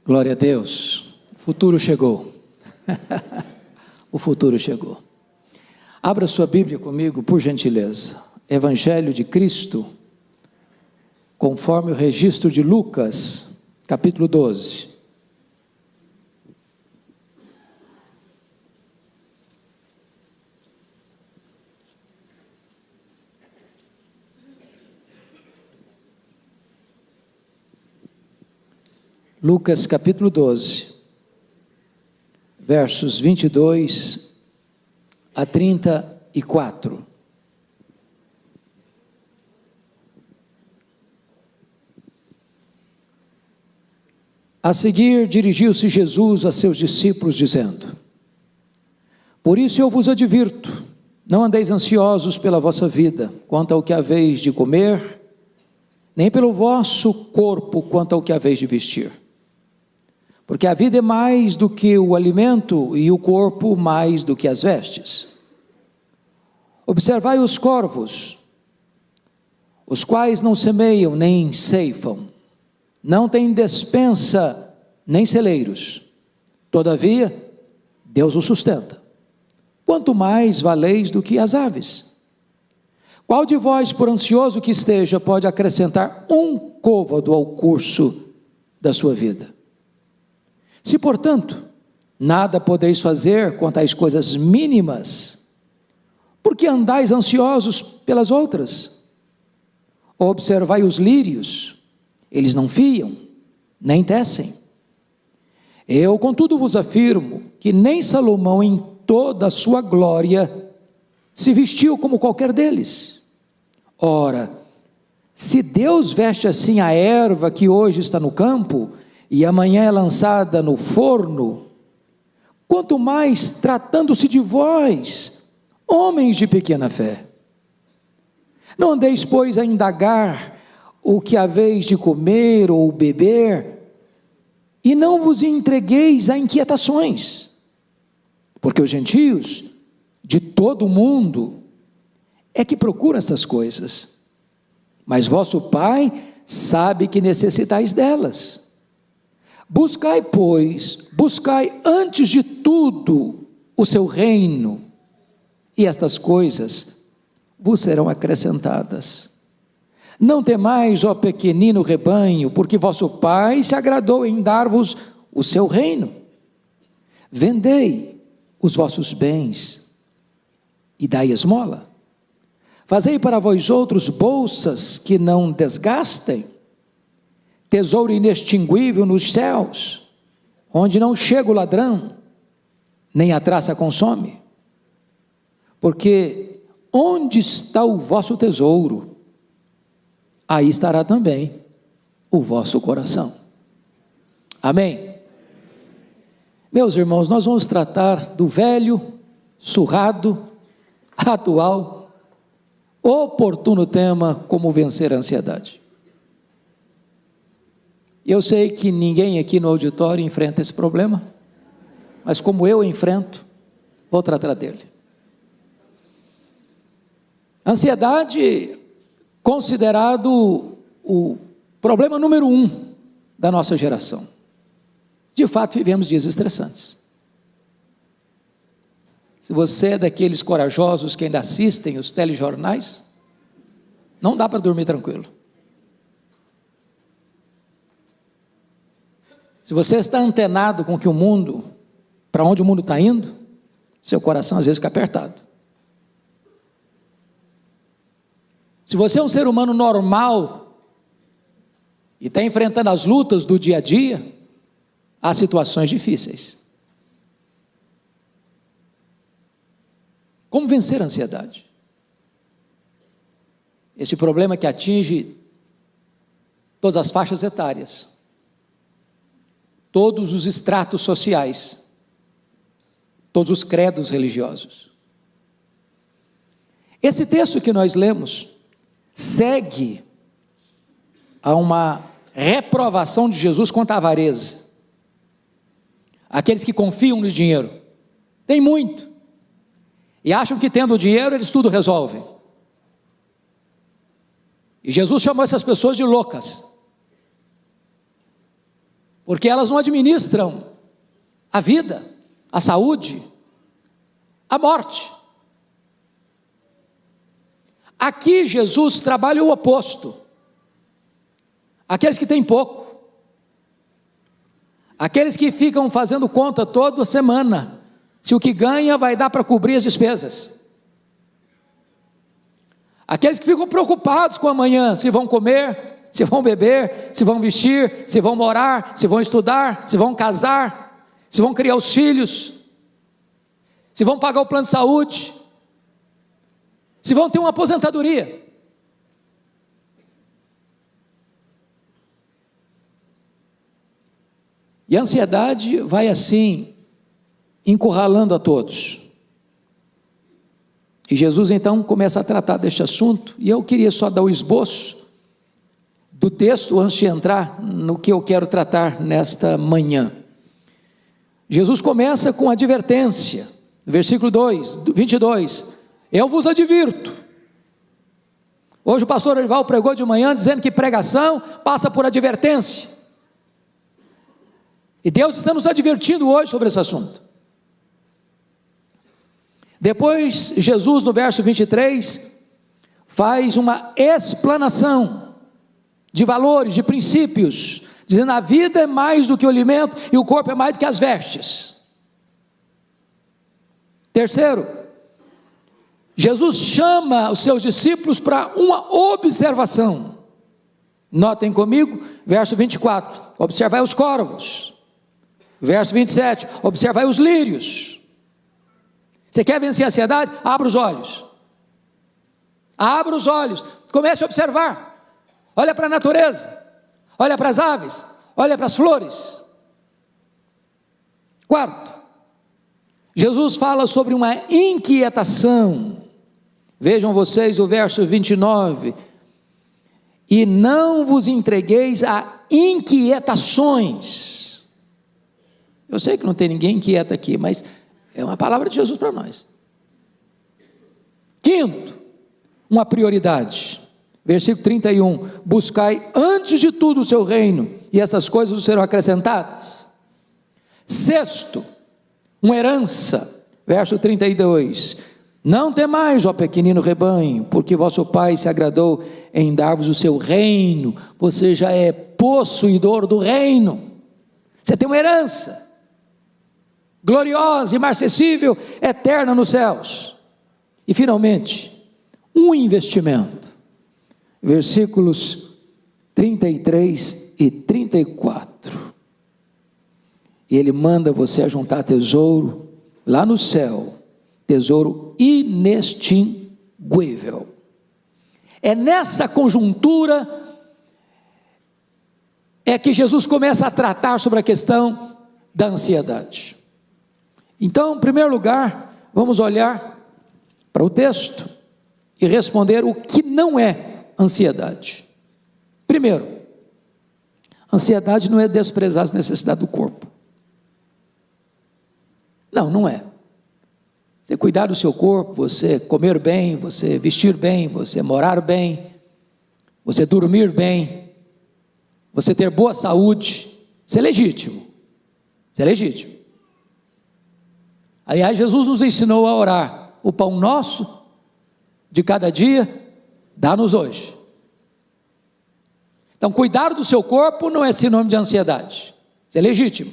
Glória a Deus, o futuro chegou. O futuro chegou. Abra sua Bíblia comigo, por gentileza. Evangelho de Cristo, conforme o registro de Lucas, capítulo 12. Lucas capítulo 12, versos 22 a 34. A seguir, dirigiu-se Jesus a seus discípulos, dizendo: Por isso eu vos advirto, não andeis ansiosos pela vossa vida, quanto ao que haveis de comer, nem pelo vosso corpo, quanto ao que haveis de vestir. Porque a vida é mais do que o alimento, e o corpo mais do que as vestes. Observai os corvos, os quais não semeiam nem ceifam, não têm despensa nem celeiros, todavia Deus os sustenta. Quanto mais valeis do que as aves? Qual de vós, por ansioso que esteja, pode acrescentar um côvado ao curso da sua vida? Se, portanto, nada podeis fazer quanto às coisas mínimas, por que andais ansiosos pelas outras? Observai os lírios, eles não fiam, nem tecem. Eu, contudo, vos afirmo que nem Salomão, em toda a sua glória, se vestiu como qualquer deles. Ora, se Deus veste assim a erva que hoje está no campo, e amanhã é lançada no forno, quanto mais tratando-se de vós, homens de pequena fé. Não andeis, pois, a indagar o que haveis de comer ou beber, e não vos entregueis a inquietações, porque os gentios de todo o mundo é que procuram estas coisas, mas vosso Pai sabe que necessitais delas. Buscai, pois, antes de tudo o seu reino, e estas coisas vos serão acrescentadas. Não temais, ó pequenino rebanho, porque vosso Pai se agradou em dar-vos o seu reino. Vendei os vossos bens e dai esmola. Fazei para vós outros bolsas que não desgastem, tesouro inextinguível nos céus, onde não chega o ladrão, nem a traça consome. Porque onde está o vosso tesouro, aí estará também o vosso coração. Amém? Meus irmãos, nós vamos tratar do velho, surrado, atual, oportuno tema, como vencer a ansiedade. Eu sei que ninguém aqui no auditório enfrenta esse problema, mas como eu enfrento, vou tratar dele. Ansiedade, considerado o problema número 1 da nossa geração. De fato, vivemos dias estressantes. Se você é daqueles corajosos que ainda assistem os telejornais, não dá para dormir tranquilo. Se você está antenado com que o mundo, para onde o mundo está indo, seu coração às vezes fica apertado. Se você é um ser humano normal e está enfrentando as lutas do dia a dia, há situações difíceis. Como vencer a ansiedade? Esse problema que atinge todas as faixas etárias, todos os estratos sociais, todos os credos religiosos. Esse texto que nós lemos segue a uma reprovação de Jesus contra a avareza. Aqueles que confiam no dinheiro, tem muito, e acham que tendo o dinheiro eles tudo resolvem. E Jesus chamou essas pessoas de loucas. porque elas não administram a vida, a saúde, a morte. Aqui Jesus trabalha o oposto. Aqueles que têm pouco, aqueles que ficam fazendo conta toda semana, se o que ganha vai dar para cobrir as despesas. Aqueles que ficam preocupados com amanhã, se vão comer, se vão beber, se vão vestir, se vão morar, se vão estudar, se vão casar, se vão criar os filhos, se vão pagar o plano de saúde, se vão ter uma aposentadoria. E a ansiedade vai assim, encurralando a todos. E Jesus então começa a tratar deste assunto, e eu queria só dar o esboço do texto antes de entrar no que eu quero tratar nesta manhã. Jesus começa com advertência, versículo 22, eu vos advirto. Hoje o pastor Orival pregou de manhã dizendo que pregação passa por advertência, e Deus está nos advertindo hoje sobre esse assunto. Depois Jesus no verso 23 faz uma explanação de valores, de princípios, dizendo a vida é mais do que o alimento e o corpo é mais do que as vestes. Terceiro, Jesus chama os seus discípulos para uma observação. Notem comigo, verso 24, observai os corvos. Verso 27, observai os lírios. Você quer vencer a ansiedade? Abra os olhos. Abra os olhos, comece a observar. Olha para a natureza, olha para as aves, olha para as flores. Quarto, Jesus fala sobre uma inquietação. Vejam vocês o verso 29. E não vos entregueis a inquietações. Eu sei que não tem ninguém inquieto aqui, mas é uma palavra de Jesus para nós. Quinto, uma prioridade. Versículo 31, buscai antes de tudo o seu reino, e essas coisas serão acrescentadas. Sexto, uma herança. Verso 32, não temais, ó pequenino rebanho, porque vosso Pai se agradou em dar-vos o seu reino, você já é possuidor do reino, você tem uma herança, gloriosa, imarcessível, eterna nos céus. E finalmente, um investimento. Versículos 33 e 34. E ele manda você a juntar tesouro lá no céu, tesouro inextinguível. É nessa conjuntura é que Jesus começa a tratar sobre a questão da ansiedade. Então, em primeiro lugar, vamos olhar para o texto e responder o que não é ansiedade. Primeiro, ansiedade não é desprezar as necessidades do corpo. Não, não é. Você cuidar do seu corpo, você comer bem, você vestir bem, você morar bem, você dormir bem, você ter boa saúde, isso é legítimo. Isso é legítimo. Aliás, Jesus nos ensinou a orar: o pão nosso de cada dia, dá-nos hoje. Então, cuidar do seu corpo não é sinônimo de ansiedade, isso é legítimo.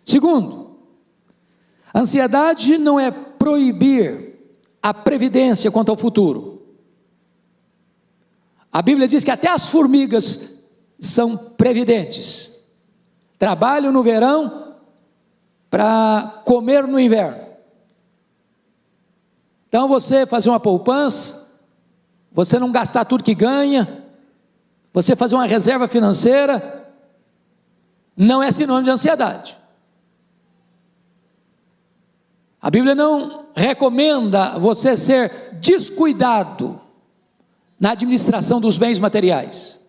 Segundo, ansiedade não é proibir a previdência quanto ao futuro. A Bíblia diz que até as formigas são previdentes, trabalham no verão para comer no inverno. Então você fazer uma poupança, você não gastar tudo que ganha, você fazer uma reserva financeira, não é sinônimo de ansiedade. A Bíblia não recomenda você ser descuidado na administração dos bens materiais.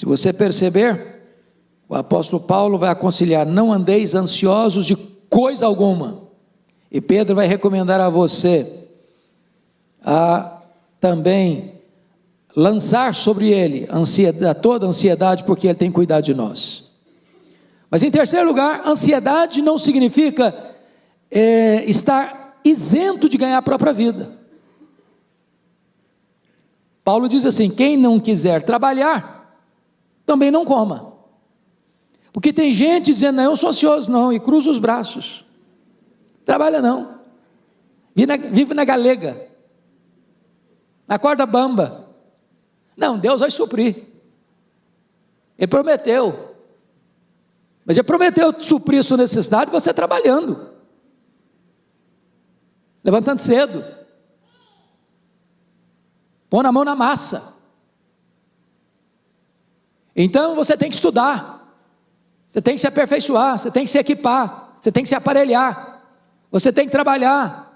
Se você perceber, o apóstolo Paulo vai aconselhar: não andeis ansiosos de coisa alguma. E Pedro vai recomendar a você a também lançar sobre ele toda a ansiedade, porque ele tem cuidado de nós. Mas em terceiro lugar, ansiedade não significa estar isento de ganhar a própria vida. Paulo diz assim: quem não quiser trabalhar, também não coma. Porque tem gente dizendo: não, eu sou ansioso não, e cruza os braços, trabalha não, vive na galega, na corda bamba. Não, Deus vai suprir, Ele prometeu, mas Ele prometeu suprir sua necessidade você trabalhando, levantando cedo, pondo a mão na massa. Então você tem que estudar, você tem que se aperfeiçoar, você tem que se equipar, você tem que se aparelhar, você tem que trabalhar,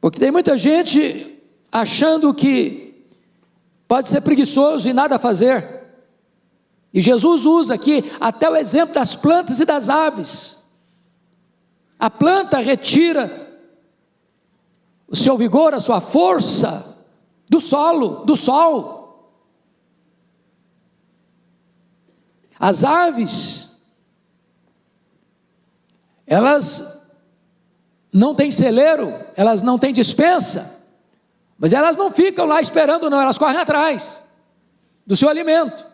porque tem muita gente achando que pode ser preguiçoso e nada fazer, e Jesus usa aqui até o exemplo das plantas e das aves. A planta retira o seu vigor, a sua força do solo, do sol. As aves, elas não têm celeiro, elas não têm despensa, mas elas não ficam lá esperando não, elas correm atrás do seu alimento.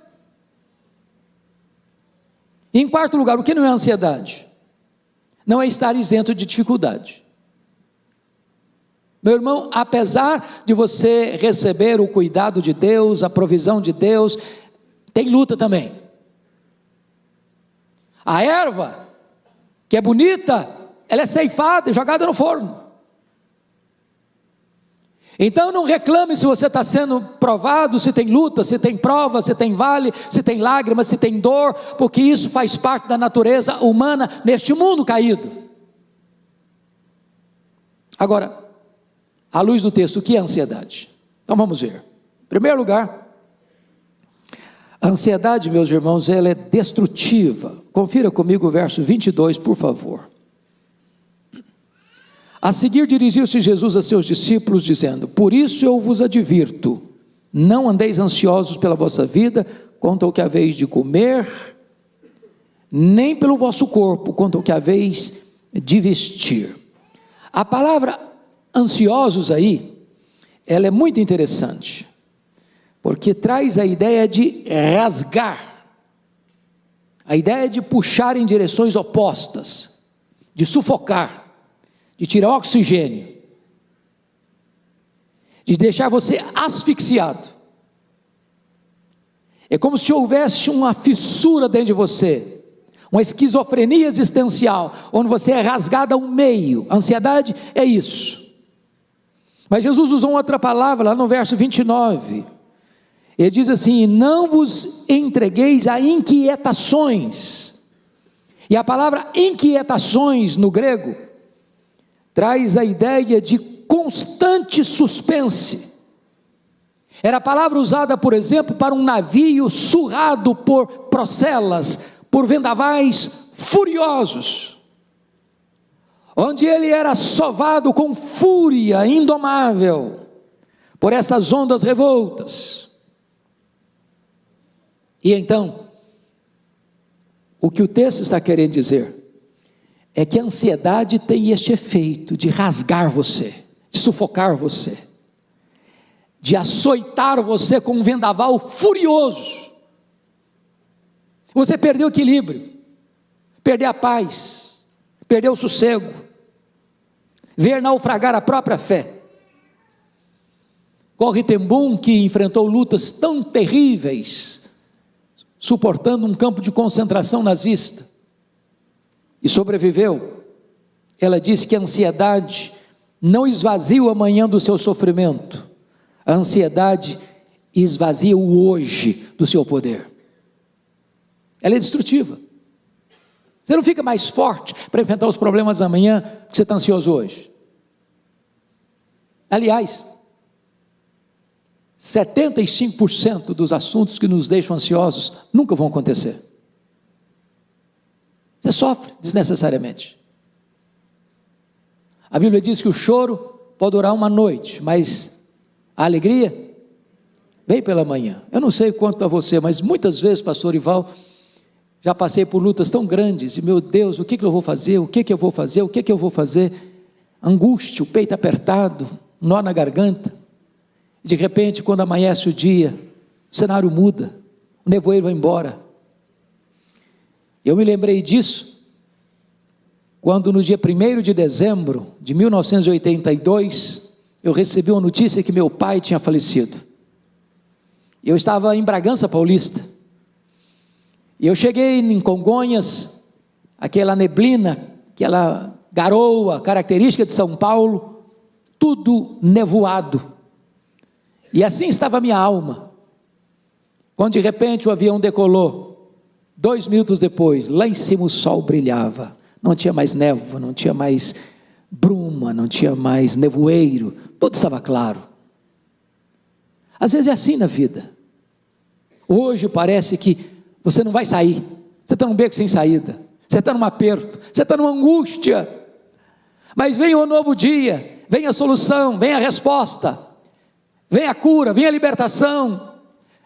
E em quarto lugar, o que não é ansiedade? Não é estar isento de dificuldade. Meu irmão, apesar de você receber o cuidado de Deus, a provisão de Deus, tem luta também. A erva, que é bonita, ela é ceifada e jogada no forno. Então não reclame se você está sendo provado, se tem luta, se tem prova, se tem vale, se tem lágrimas, se tem dor, porque isso faz parte da natureza humana neste mundo caído. Agora, à luz do texto, o que é ansiedade? Então vamos ver. Em primeiro lugar, a ansiedade, meus irmãos, ela é destrutiva. Confira comigo o verso 22, por favor. A seguir dirigiu-se Jesus a seus discípulos, dizendo: por isso eu vos advirto, não andeis ansiosos pela vossa vida, quanto ao que haveis de comer, nem pelo vosso corpo, quanto ao que haveis de vestir. A palavra ansiosos aí, ela é muito interessante, porque traz a ideia de rasgar, a ideia de puxar em direções opostas, de sufocar, de tirar oxigênio, de deixar você asfixiado. É como se houvesse uma fissura dentro de você, uma esquizofrenia existencial, onde você é rasgado ao meio. A ansiedade é isso. Mas Jesus usou outra palavra lá no verso 29, ele diz assim: não vos entregueis a inquietações. E a palavra inquietações no grego traz a ideia de constante suspense. Era a palavra usada, por exemplo, para um navio surrado por procelas, por vendavais furiosos, onde ele era sovado com fúria indomável por essas ondas revoltas. E então, o que o texto está querendo dizer é que a ansiedade tem este efeito de rasgar você, de sufocar você, de açoitar você com um vendaval furioso. Você perdeu o equilíbrio, perdeu a paz, perdeu o sossego, ver naufragar a própria fé. Corrie ten Boom, que enfrentou lutas tão terríveis, suportando um campo de concentração nazista, e sobreviveu. Ela disse que a ansiedade não esvazia o amanhã do seu sofrimento, a ansiedade esvazia o hoje do seu poder. Ela é destrutiva. Você não fica mais forte para enfrentar os problemas amanhã, porque você está ansioso hoje. Aliás, 75% dos assuntos que nos deixam ansiosos nunca vão acontecer. Você sofre desnecessariamente. A Bíblia diz que o choro pode durar uma noite, mas A alegria vem pela manhã. Eu não sei quanto a você, mas muitas vezes, pastor Ival, já passei por lutas tão grandes, e meu Deus, o que eu vou fazer, o que eu vou fazer, o que eu vou fazer, angústia, o peito apertado, nó na garganta, de repente quando amanhece o dia, o cenário muda, o nevoeiro vai embora. Eu me lembrei disso, quando no dia 1º de dezembro de 1982, eu recebi uma notícia que meu pai tinha falecido. Eu estava em Bragança Paulista, e eu cheguei em Congonhas, aquela neblina, aquela garoa característica de São Paulo, tudo nevoado, e assim estava a minha alma, quando de repente o avião decolou. 2 minutos depois, lá em cima o sol brilhava, não tinha mais névoa, não tinha mais bruma, não tinha mais nevoeiro, tudo estava claro. Às vezes é assim na vida. Hoje parece que você não vai sair, você está num beco sem saída, você está num aperto, você está numa angústia, mas vem um novo dia, vem a solução, vem a resposta, vem a cura, vem a libertação,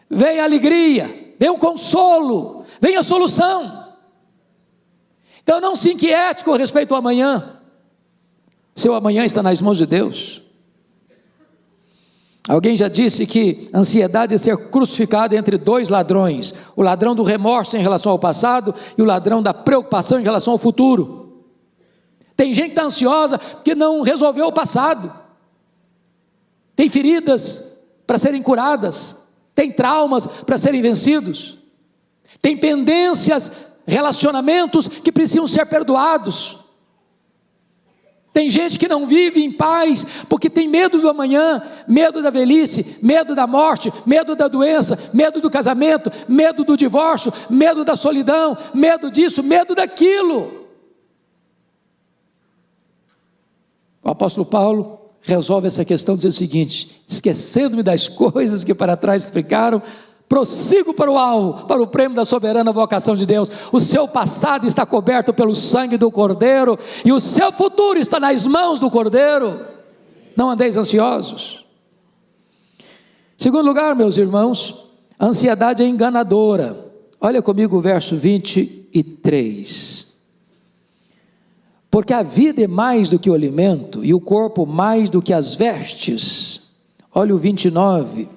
vem a alegria, vem o consolo, vem a solução. Então não se inquiete com respeito ao amanhã, seu amanhã está nas mãos de Deus. Alguém já disse que a ansiedade é ser crucificado entre 2 ladrões, o ladrão do remorso em relação ao passado e o ladrão da preocupação em relação ao futuro. Tem gente que está ansiosa porque não resolveu o passado, tem feridas para serem curadas, tem traumas para serem vencidos, tem pendências, relacionamentos que precisam ser perdoados. Tem gente que não vive em paz, porque tem medo do amanhã, medo da velhice, medo da morte, medo da doença, medo do casamento, medo do divórcio, medo da solidão, medo disso, medo daquilo. O apóstolo Paulo resolve essa questão dizendo o seguinte: esquecendo-me das coisas que para trás ficaram, prossigo para o alvo, para o prêmio da soberana vocação de Deus. O seu passado está coberto pelo sangue do Cordeiro, e o seu futuro está nas mãos do Cordeiro. Não andeis ansiosos. Segundo lugar, meus irmãos, a ansiedade é enganadora. Olha comigo o verso 23. Porque a vida é mais do que o alimento, e o corpo mais do que as vestes. Olha o 29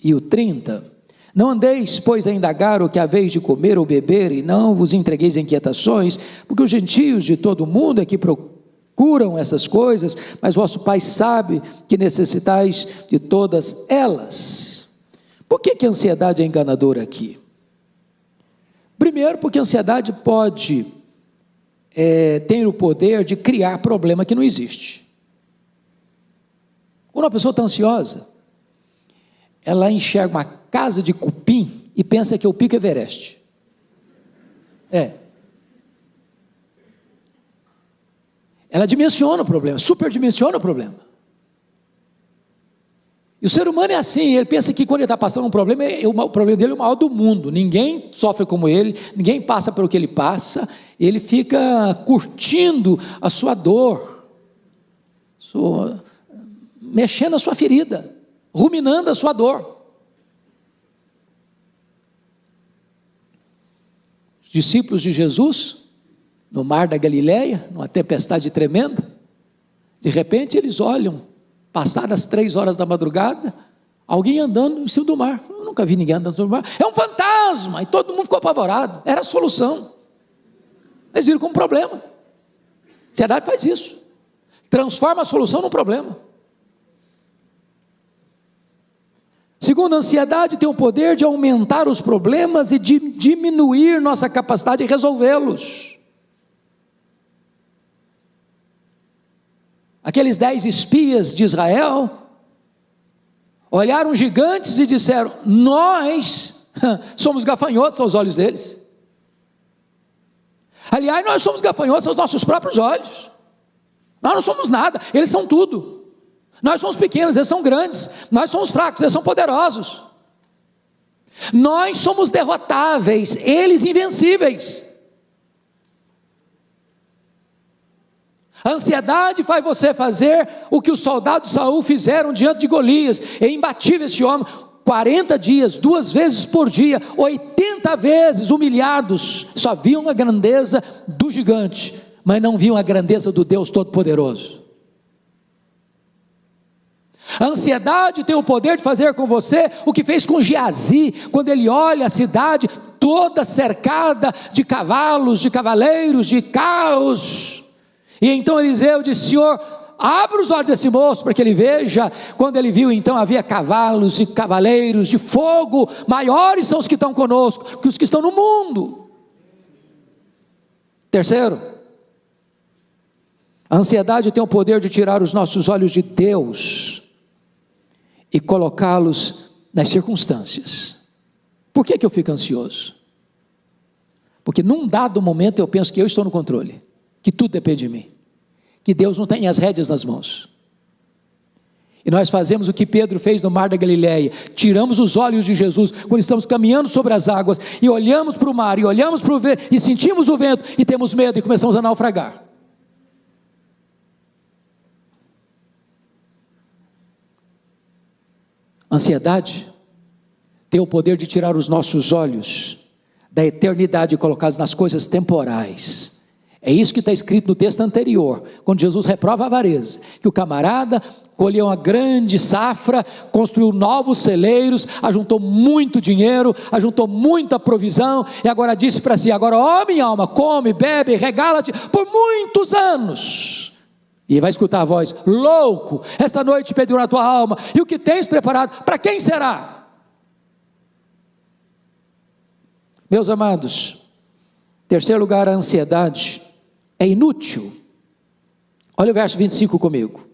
e o 30. Não andeis, pois, a indagar o que haveis de comer ou beber, e não vos entregueis a inquietações, porque os gentios de todo o mundo é que procuram essas coisas, mas vosso Pai sabe que necessitais de todas elas. Por que a ansiedade é enganadora aqui? Primeiro, porque a ansiedade pode ter o poder de criar problema que não existe. Quando uma pessoa está ansiosa, ela enxerga uma casa de cupim e pensa que é o Pico Everest. Ela dimensiona o problema, superdimensiona o problema. E o ser humano é assim, ele pensa que quando ele está passando um problema, o problema dele é o maior do mundo, ninguém sofre como ele, ninguém passa pelo que ele passa, ele fica curtindo a sua dor, mexendo a sua ferida, ruminando a sua dor. Os discípulos de Jesus, no mar da Galileia, numa tempestade tremenda, de repente eles olham, passadas 3 horas da madrugada, alguém andando em cima do mar. Eu nunca vi ninguém andando em cima do mar. É um fantasma! E todo mundo ficou apavorado. Era a solução. Eles viram como um problema. A ansiedade faz isso. Transforma a solução num problema. Segundo, a ansiedade tem o poder de aumentar os problemas e de diminuir nossa capacidade de resolvê-los. Aqueles 10 espias de Israel olharam gigantes e disseram: nós somos gafanhotos aos olhos deles. Aliás, nós somos gafanhotos aos nossos próprios olhos. Nós não somos nada, eles são tudo. Nós somos pequenos, eles são grandes. Nós somos fracos, eles são poderosos. Nós somos derrotáveis, eles invencíveis. A ansiedade faz você fazer o que os soldados de Saul fizeram diante de Golias. É imbatível esse homem, 40 dias, 2 vezes por dia, 80 vezes humilhados, só viam a grandeza do gigante, mas não viam a grandeza do Deus Todo-Poderoso. A ansiedade tem o poder de fazer com você o que fez com Geazi, quando ele olha a cidade toda cercada de cavalos, de cavaleiros, de carros, e então Eliseu disse: Senhor, abra os olhos desse moço para que ele veja. Quando ele viu, então havia cavalos e cavaleiros de fogo, maiores são os que estão conosco que os que estão no mundo. Terceiro, a ansiedade tem o poder de tirar os nossos olhos de Deus e colocá-los nas circunstâncias. Por que eu fico ansioso? Porque num dado momento eu penso que eu estou no controle, que tudo depende de mim, que Deus não tem as rédeas nas mãos. E nós fazemos o que Pedro fez no mar da Galileia, tiramos os olhos de Jesus, quando estamos caminhando sobre as águas, e olhamos para o mar, e olhamos para o vento, e sentimos o vento, e temos medo, e começamos a naufragar. Ansiedade tem o poder de tirar os nossos olhos da eternidade e colocá-los nas coisas temporais. É isso que está escrito no texto anterior, quando Jesus reprova a avareza, que o camarada colheu uma grande safra, construiu novos celeiros, ajuntou muito dinheiro, ajuntou muita provisão, e agora disse para si: agora, ó minha alma, come, bebe, regala-te por muitos anos. E vai escutar a voz: louco, esta noite pediu a tua alma, e o que tens preparado, para quem será? Meus amados, terceiro lugar, a ansiedade é inútil. Olha o verso 25 comigo.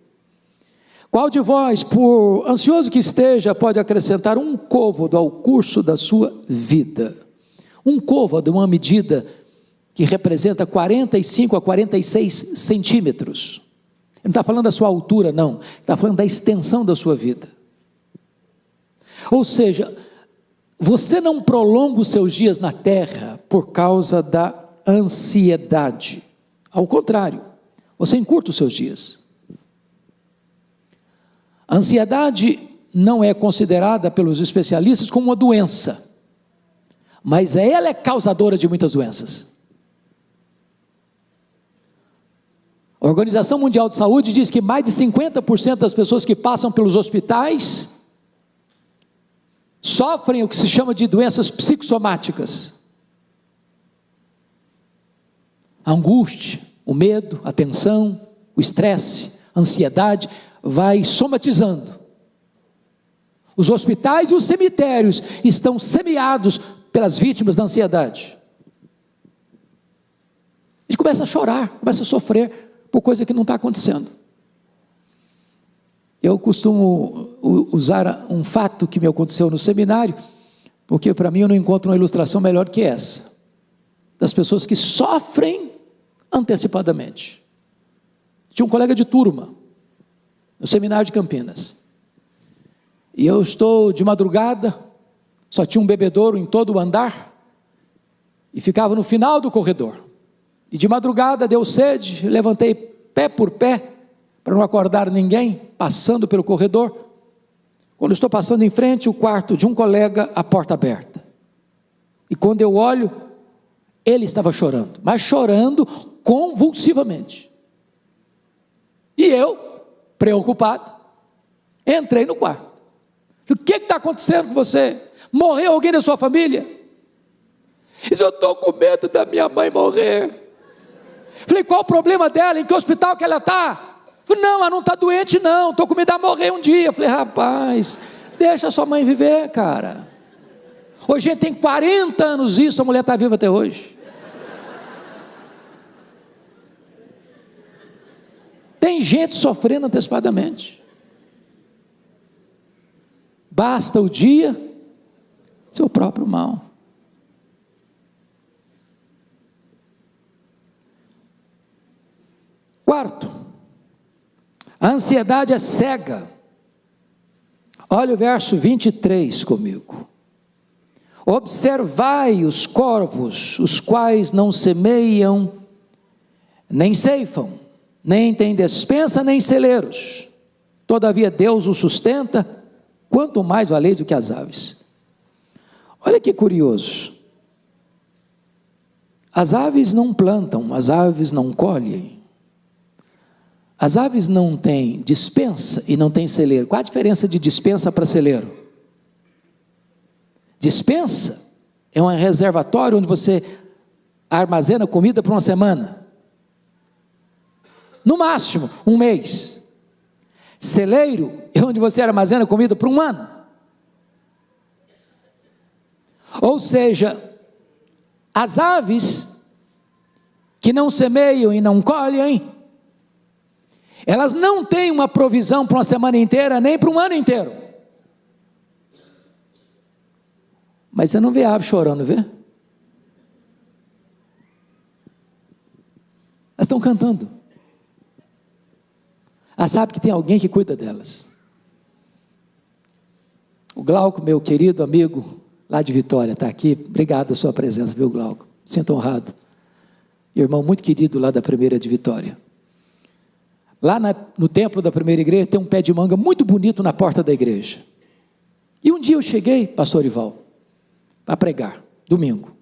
Qual de vós, por ansioso que esteja, pode acrescentar um côvado ao curso da sua vida? Um côvado é uma medida que representa 45 a 46 centímetros. Ele não está falando da sua altura, não, está falando da extensão da sua vida. Ou seja, você não prolonga os seus dias na terra por causa da ansiedade. Ao contrário, você encurta os seus dias. A ansiedade não é considerada pelos especialistas como uma doença, mas ela é causadora de muitas doenças. A Organização Mundial de Saúde diz que mais de 50% das pessoas que passam pelos hospitais sofrem o que se chama de doenças psicossomáticas. A angústia, o medo, a tensão, o estresse, a ansiedade vai somatizando. Os hospitais e os cemitérios estão semeados pelas vítimas da ansiedade. A gente começa a chorar, começa a sofrer por coisa que não está acontecendo. Eu costumo usar um fato que me aconteceu no seminário, porque para mim eu não encontro uma ilustração melhor que essa, das pessoas que sofrem antecipadamente. Tinha um colega de turma, no seminário de Campinas, e eu estou de madrugada, só tinha um bebedouro em todo o andar, e ficava no final do corredor, e de madrugada deu sede, levantei pé por pé, para não acordar ninguém, passando pelo corredor. Quando estou passando em frente ao quarto de um colega, a porta aberta, e quando eu olho, ele estava chorando, mas chorando convulsivamente, e eu, preocupado, entrei no quarto. O que está acontecendo com você? Morreu alguém da sua família? Ele disse: eu estou com medo da minha mãe morrer. Falei: qual o problema dela? Em que hospital que ela está? Falei: não, ela não está doente não, estou com medo de morrer um dia. Falei: rapaz, deixa a sua mãe viver, cara. Hoje a gente tem 40 anos isso, a mulher está viva até hoje. Tem gente sofrendo antecipadamente. Basta o dia, seu próprio mal. Quarto, a ansiedade é cega. Olha o verso 23 comigo. Observai os corvos, os quais não semeiam, nem ceifam, nem tem despensa, nem celeiros. Todavia Deus o sustenta, quanto mais valeis do que as aves. Olha que curioso. As aves não plantam, as aves não colhem. As aves não têm despensa e não têm celeiro. Qual a diferença de despensa para celeiro? Despensa é um reservatório onde você armazena comida por uma semana. No máximo, um mês. Celeiro é onde você armazena comida por um ano. Ou seja, as aves que não semeiam e não colhem, elas não têm uma provisão para uma semana inteira, nem para um ano inteiro. Mas você não vê a ave chorando, vê? Elas estão cantando. Elas sabem que tem alguém que cuida delas. O Glauco, meu querido amigo, lá de Vitória, está aqui. Obrigado a sua presença, viu, Glauco? Sinto honrado. Irmão muito querido lá da primeira de Vitória. Lá no templo da primeira igreja tem um pé de manga muito bonito na porta da igreja. E um dia eu cheguei, pastor Ival, para pregar, domingo.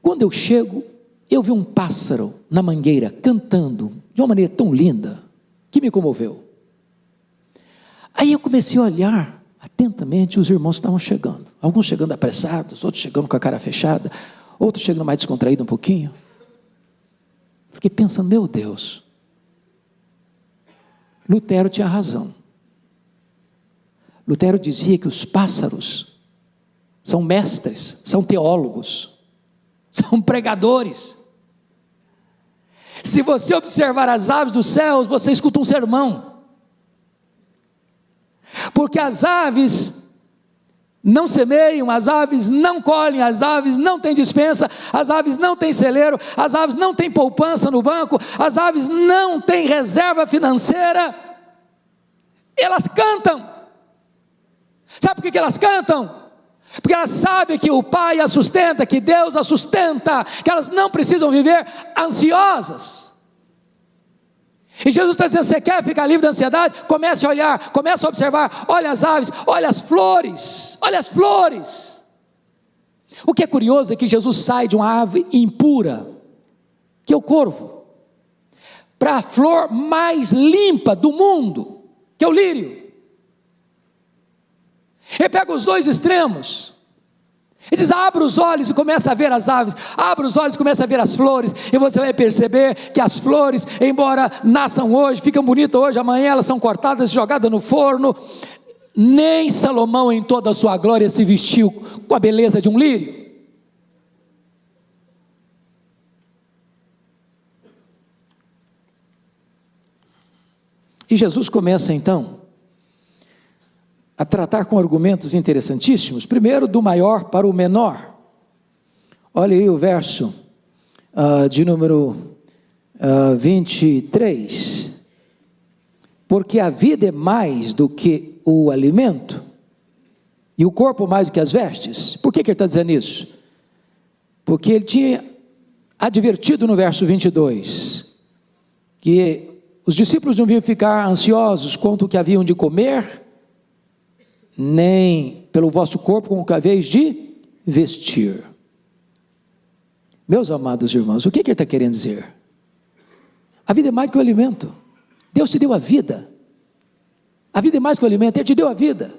Quando eu chego, eu vi um pássaro na mangueira cantando de uma maneira tão linda que me comoveu. Aí eu comecei a olhar atentamente, os irmãos estavam chegando. Alguns chegando apressados, outros chegando com a cara fechada, outros chegando mais descontraído um pouquinho. Fiquei pensando, meu Deus, Lutero tinha razão. Lutero dizia que os pássaros são mestres, são teólogos, são pregadores. Se você observar as aves dos céus, você escuta um sermão. Porque as aves não semeiam, as aves não colhem, as aves não têm despensa, as aves não têm celeiro, as aves não têm poupança no banco, as aves não têm reserva financeira. Elas cantam. Sabe por que elas cantam? Porque elas sabem que o Pai as sustenta, que Deus as sustenta, que elas não precisam viver ansiosas. E Jesus está dizendo, você quer ficar livre da ansiedade? Comece a olhar, comece a observar, olha as aves, olha as flores, olha as flores. O que é curioso é que Jesus sai de uma ave impura, que é o corvo, para a flor mais limpa do mundo, que é o lírio. Ele pega os dois extremos, e diz, abra os olhos e começa a ver as aves, abra os olhos e começa a ver as flores, e você vai perceber que as flores, embora nasçam hoje, ficam bonitas hoje, amanhã elas são cortadas e jogadas no forno. Nem Salomão em toda a sua glória se vestiu com a beleza de um lírio. E Jesus começa então a tratar com argumentos interessantíssimos, primeiro do maior para o menor. Olha aí o verso de número 23, porque a vida é mais do que o alimento, e o corpo mais do que as vestes. Por que ele está dizendo isso? Porque ele tinha advertido no verso 22, que os discípulos não deviam ficar ansiosos quanto o que haviam de comer, nem pelo vosso corpo com o que haveis de vestir. Meus amados irmãos, o que ele está querendo dizer? A vida é mais que o alimento. Deus te deu a vida. A vida é mais que o alimento, Ele te deu a vida.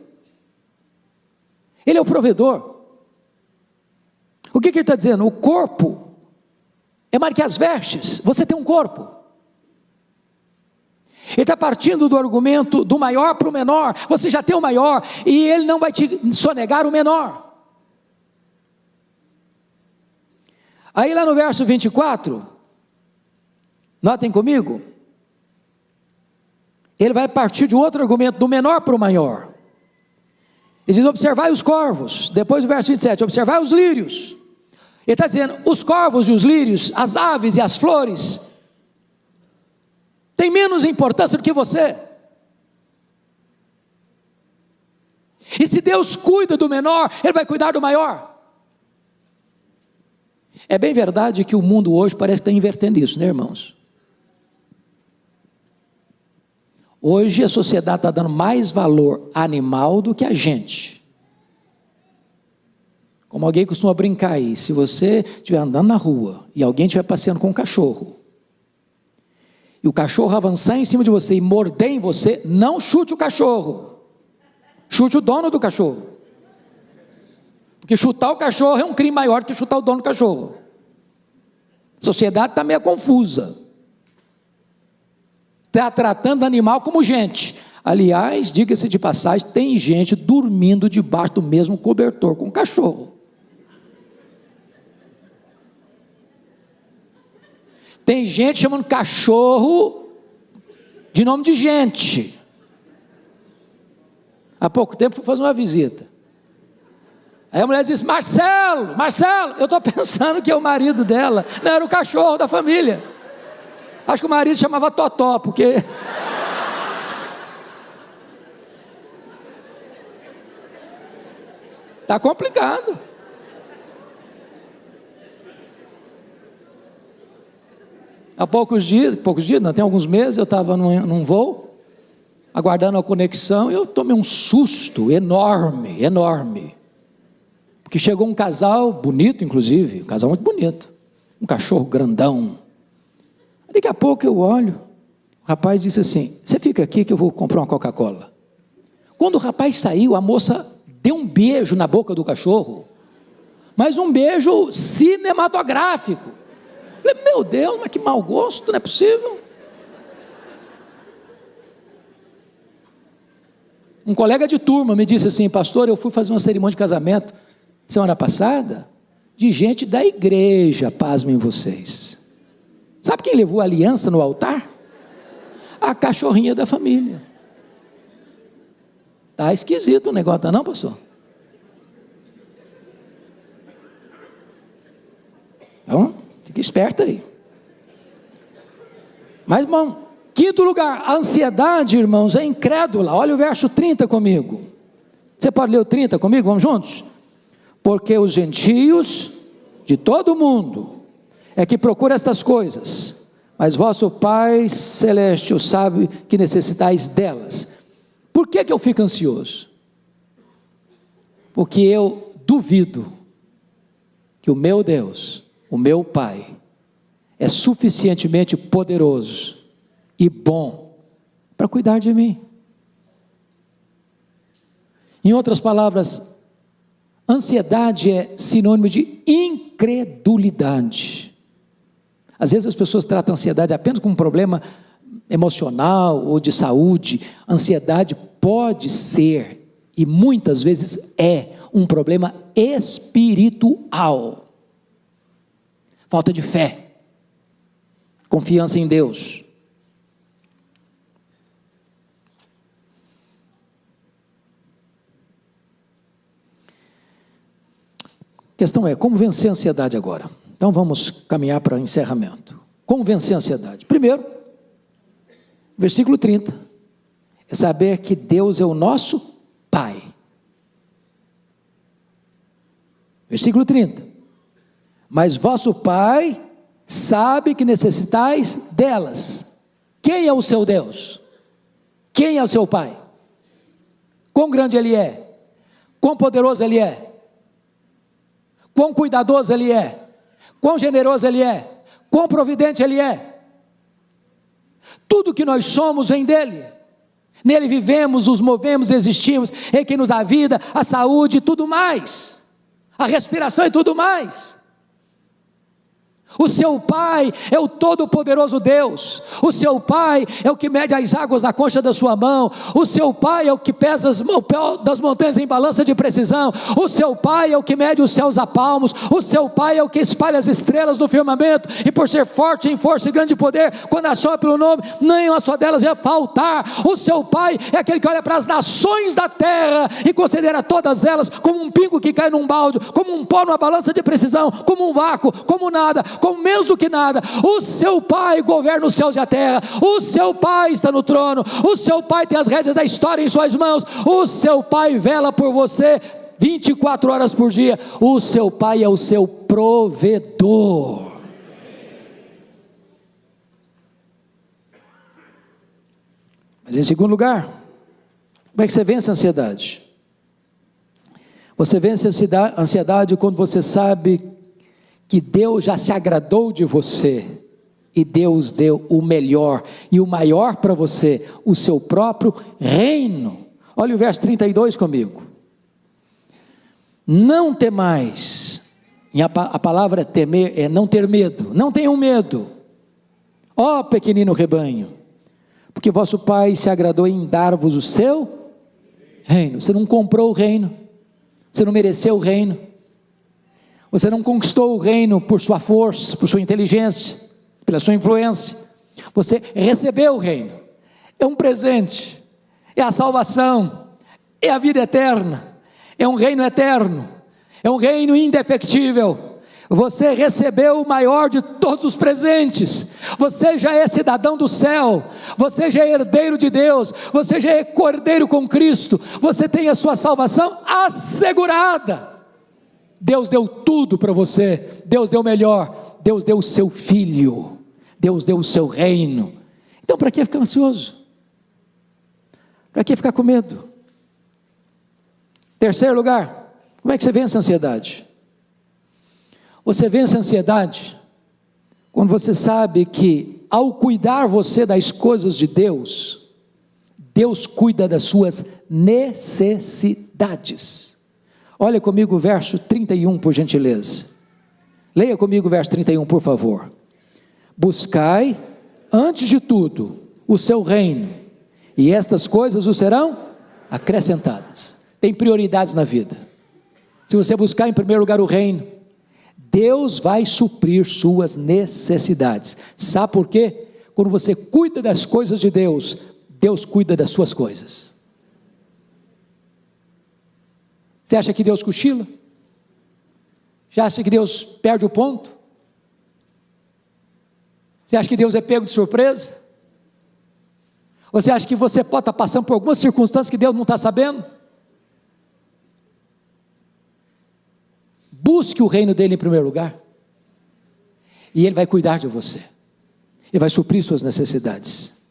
Ele é o provedor. O que ele está dizendo? O corpo é mais que as vestes. Você tem um corpo. Ele está partindo do argumento do maior para o menor. Você já tem o maior e Ele não vai te sonegar o menor. Aí lá no verso 24, notem comigo, ele vai partir de outro argumento, do menor para o maior. Ele diz, observai os corvos. Depois do verso 27, observai os lírios. Ele está dizendo, os corvos e os lírios, as aves e as flores, tem menos importância do que você. E se Deus cuida do menor, Ele vai cuidar do maior. É bem verdade que o mundo hoje parece estar invertendo isso, né, irmãos? Hoje a sociedade está dando mais valor animal do que a gente. Como alguém costuma brincar aí, se você estiver andando na rua e alguém estiver passeando com um cachorro, e o cachorro avançar em cima de você e morder em você, não chute o cachorro, chute o dono do cachorro, porque chutar o cachorro é um crime maior do que chutar o dono do cachorro. A sociedade está meio confusa, está tratando animal como gente. Aliás, diga-se de passagem, tem gente dormindo debaixo do mesmo cobertor com o cachorro. Tem gente chamando cachorro de nome de gente. Há pouco tempo fui fazer uma visita. Aí a mulher disse: Marcelo, eu estou pensando que é o marido dela. Não, era o cachorro da família. Acho que o marido chamava Totó, porque... Está complicado. Há poucos dias, não, tem alguns meses, eu estava num voo, aguardando a conexão, e eu tomei um susto enorme, porque chegou um casal bonito, inclusive, um casal muito bonito, um cachorro grandão. Daqui a pouco eu olho, o rapaz disse assim: você fica aqui que eu vou comprar uma Coca-Cola. Quando o rapaz saiu, a moça deu um beijo na boca do cachorro, mas um beijo cinematográfico. Eu falei: meu Deus, mas que mau gosto, não é possível. Um colega de turma me disse assim: pastor, eu fui fazer uma cerimônia de casamento semana passada, de gente da igreja, pasmem vocês. Sabe quem levou a aliança no altar? A cachorrinha da família. Está esquisito o negócio, tá não, pastor? Então, fica esperto aí. Mas, irmão, quinto lugar, a ansiedade, irmãos, é incrédula. Olha o verso 30 comigo. Você pode ler o 30 comigo? Vamos juntos? Porque os gentios de todo o mundo é que procura estas coisas, mas vosso Pai Celeste sabe que necessitais delas. Por que eu fico ansioso? Porque eu duvido que o meu Deus, o meu Pai, é suficientemente poderoso e bom para cuidar de mim. Em outras palavras, ansiedade é sinônimo de incredulidade. Às vezes as pessoas tratam a ansiedade apenas como um problema emocional ou de saúde. Ansiedade pode ser, e muitas vezes é, um problema espiritual. Falta de fé, confiança em Deus. A questão é, como vencer a ansiedade agora? Então vamos caminhar para o encerramento. Como vencer a ansiedade? Primeiro, versículo 30, é saber que Deus é o nosso Pai. Versículo 30, mas vosso Pai sabe que necessitais delas. Quem é o seu Deus? Quem é o seu Pai? Quão grande Ele é? Quão poderoso Ele é? Quão cuidadoso Ele é? Quão generoso Ele é? Quão providente Ele é? Tudo que nós somos vem dEle. Nele vivemos, nos movemos, existimos. Ele que nos dá a vida, a saúde e tudo mais, a respiração e tudo mais. O seu Pai é o todo-poderoso Deus. O seu Pai é o que mede as águas na concha da sua mão. O seu Pai é o que pesa o pé das montanhas em balança de precisão. O seu Pai é o que mede os céus a palmos. O seu Pai é o que espalha as estrelas no firmamento. E por ser forte em força e grande poder, quando a chama pelo nome, nenhuma só delas vai faltar. O seu Pai é aquele que olha para as nações da terra e considera todas elas como um pingo que cai num balde, como um pó numa balança de precisão, como um vácuo, como nada, como menos do que nada. O seu Pai governa os céus e a terra. O seu Pai está no trono. O seu Pai tem as rédeas da história em suas mãos. O seu Pai vela por você 24 horas por dia. O seu Pai é o seu provedor. Mas em segundo lugar, como é que você vence a ansiedade? Você vence a ansiedade quando você sabe que Deus já se agradou de você, e Deus deu o melhor e o maior para você, o seu próprio reino. Olha o verso 32 comigo. Não temais, e a palavra temer é não ter medo, não tenham medo, ó pequenino rebanho, porque vosso Pai se agradou em dar-vos o seu reino. Você não comprou o reino, você não mereceu o reino, você não conquistou o reino por sua força, por sua inteligência, pela sua influência. Você recebeu o reino, é um presente, é a salvação, é a vida eterna, é um reino eterno, é um reino indefectível. Você recebeu o maior de todos os presentes, você já é cidadão do céu, você já é herdeiro de Deus, você já é cordeiro com Cristo, você tem a sua salvação assegurada. Deus deu tudo para você, Deus deu o melhor, Deus deu o seu filho, Deus deu o seu reino. Então para que ficar ansioso? Para que ficar com medo? Terceiro lugar, como é que você vence a ansiedade? Você vence a ansiedade quando você sabe que, ao cuidar você das coisas de Deus, Deus cuida das suas necessidades. Olha comigo o verso 31, por gentileza. Leia comigo o verso 31, por favor. Buscai, antes de tudo, o seu reino, e estas coisas o serão acrescentadas. Tem prioridades na vida. Se você buscar em primeiro lugar o reino, Deus vai suprir suas necessidades. Sabe por quê? Quando você cuida das coisas de Deus, Deus cuida das suas coisas. Você acha que Deus cochila? Já acha que Deus perde o ponto? Você acha que Deus é pego de surpresa? Você acha que você pode estar passando por algumas circunstâncias que Deus não está sabendo? Busque o reino dele em primeiro lugar, e ele vai cuidar de você, ele vai suprir suas necessidades.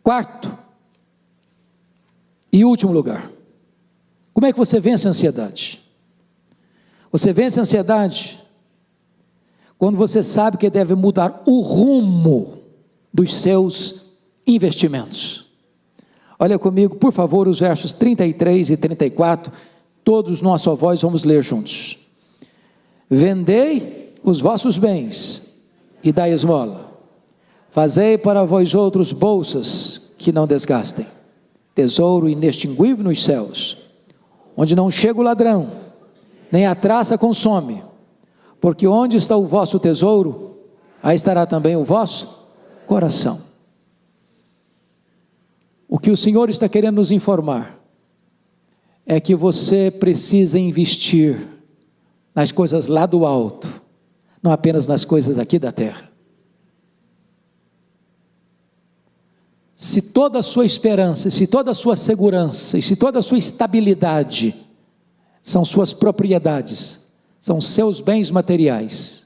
Quarto e último lugar, como é que você vence a ansiedade? Você vence a ansiedade quando você sabe que deve mudar o rumo dos seus investimentos. Olha comigo, por favor, os versos 33 e 34, todos numa só voz vamos ler juntos. Vendei os vossos bens e dai esmola, fazei para vós outros bolsas que não desgastem, tesouro inextinguível nos céus, onde não chega o ladrão, nem a traça consome, porque onde está o vosso tesouro, aí estará também o vosso coração. O que o Senhor está querendo nos informar é que você precisa investir nas coisas lá do alto, não apenas nas coisas aqui da terra. Se toda a sua esperança, se toda a sua segurança, e se toda a sua estabilidade são suas propriedades, são seus bens materiais,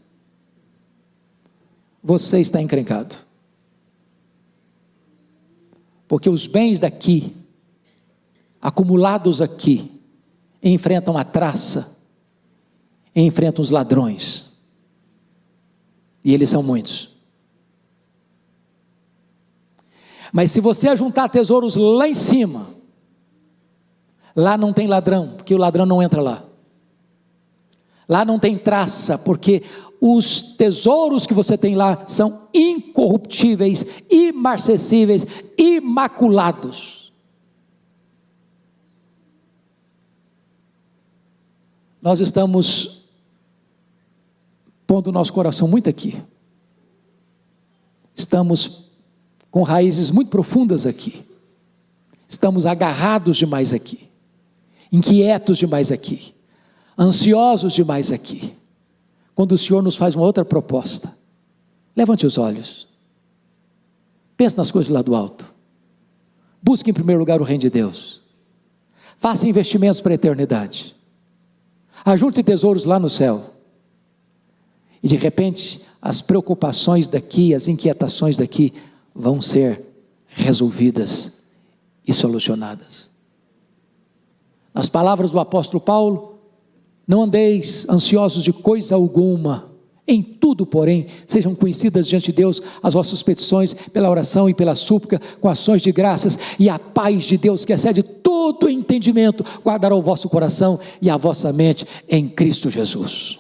você está encrencado. Porque os bens daqui, acumulados aqui, enfrentam a traça, enfrentam os ladrões, e eles são muitos. Mas se você ajuntar tesouros lá em cima, lá não tem ladrão, porque o ladrão não entra lá. Lá não tem traça, porque os tesouros que você tem lá são incorruptíveis, imarcessíveis, imaculados. Nós estamos pondo o nosso coração muito aqui. Estamos com raízes muito profundas aqui. Estamos agarrados demais aqui. Inquietos demais aqui. Ansiosos demais aqui. Quando o Senhor nos faz uma outra proposta, levante os olhos. Pense nas coisas lá do alto. Busque em primeiro lugar o reino de Deus. Faça investimentos para a eternidade. Ajunte tesouros lá no céu. E de repente, as preocupações daqui, as inquietações daqui, vão ser resolvidas e solucionadas. Nas palavras do apóstolo Paulo: não andeis ansiosos de coisa alguma, em tudo, porém, sejam conhecidas diante de Deus as vossas petições, pela oração e pela súplica, com ações de graças, e a paz de Deus, que excede todo entendimento, guardará o vosso coração e a vossa mente em Cristo Jesus.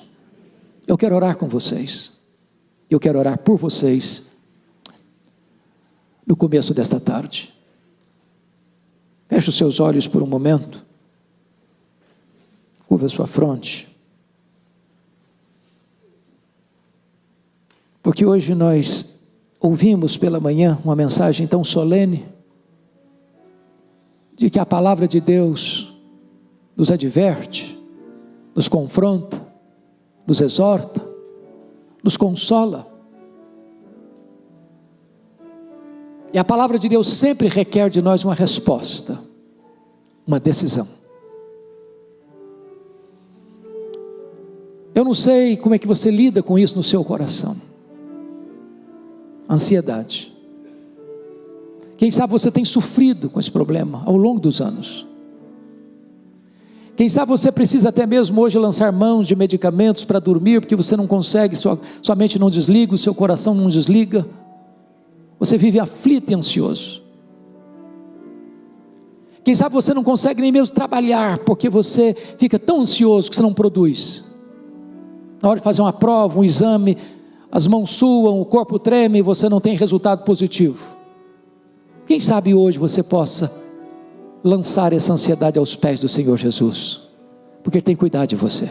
Eu quero orar com vocês, eu quero orar por vocês, no começo desta tarde. Feche os seus olhos por um momento, curva a sua fronte, porque hoje nós ouvimos pela manhã uma mensagem tão solene, de que a palavra de Deus nos adverte, nos confronta, nos exorta, nos consola. E a palavra de Deus sempre requer de nós uma resposta, uma decisão. Eu não sei como é que você lida com isso no seu coração. Ansiedade. Quem sabe você tem sofrido com esse problema ao longo dos anos. Quem sabe você precisa até mesmo hoje lançar mãos de medicamentos para dormir, porque você não consegue, sua mente não desliga, o seu coração não desliga. Você vive aflito e ansioso. Quem sabe você não consegue nem mesmo trabalhar, porque você fica tão ansioso que você não produz. Na hora de fazer uma prova, um exame, as mãos suam, o corpo treme e você não tem resultado positivo. Quem sabe hoje você possa lançar essa ansiedade aos pés do Senhor Jesus, porque Ele tem cuidado de você.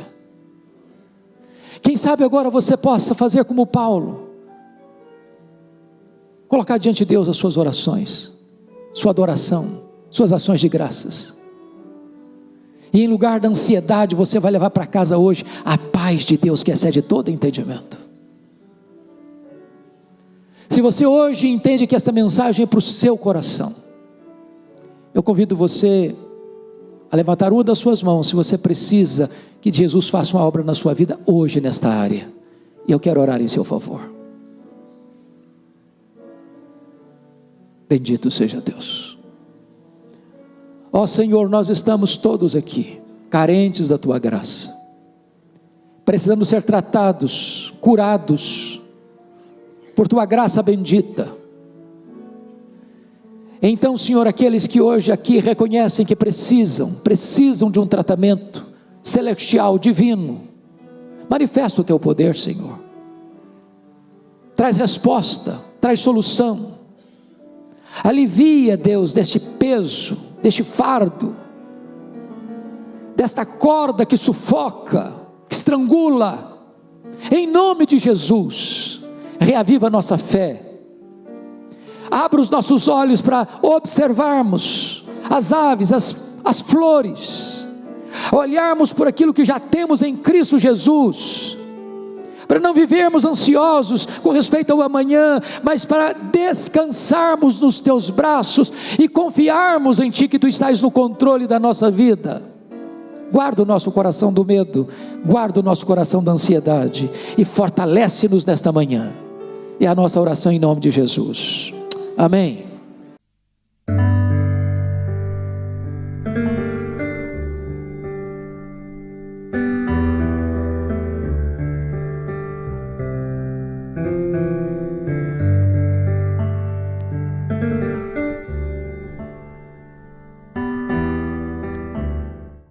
Quem sabe agora você possa fazer como Paulo, colocar diante de Deus as suas orações, sua adoração, suas ações de graças, e em lugar da ansiedade você vai levar para casa hoje a paz de Deus que excede todo entendimento. Se você hoje entende que esta mensagem é para o seu coração, eu convido você a levantar uma das suas mãos, se você precisa que Jesus faça uma obra na sua vida hoje nesta área, e eu quero orar em seu favor. Bendito seja Deus. Ó Senhor, nós estamos todos aqui, carentes da Tua graça, precisamos ser tratados, curados, por Tua graça bendita. Então, Senhor, aqueles que hoje aqui reconhecem que precisam de um tratamento celestial, divino, manifesta o Teu poder, Senhor, traz resposta, traz solução, alivia, Deus, deste peso, deste fardo, desta corda que sufoca, que estrangula. Em nome de Jesus, reaviva a nossa fé, abra os nossos olhos para observarmos as aves, as flores, olharmos por aquilo que já temos em Cristo Jesus, para não vivermos ansiosos com respeito ao amanhã, mas para descansarmos nos Teus braços e confiarmos em Ti, que Tu estás no controle da nossa vida. Guarda o nosso coração do medo, guarda o nosso coração da ansiedade e fortalece-nos nesta manhã. É a nossa oração em nome de Jesus. Amém.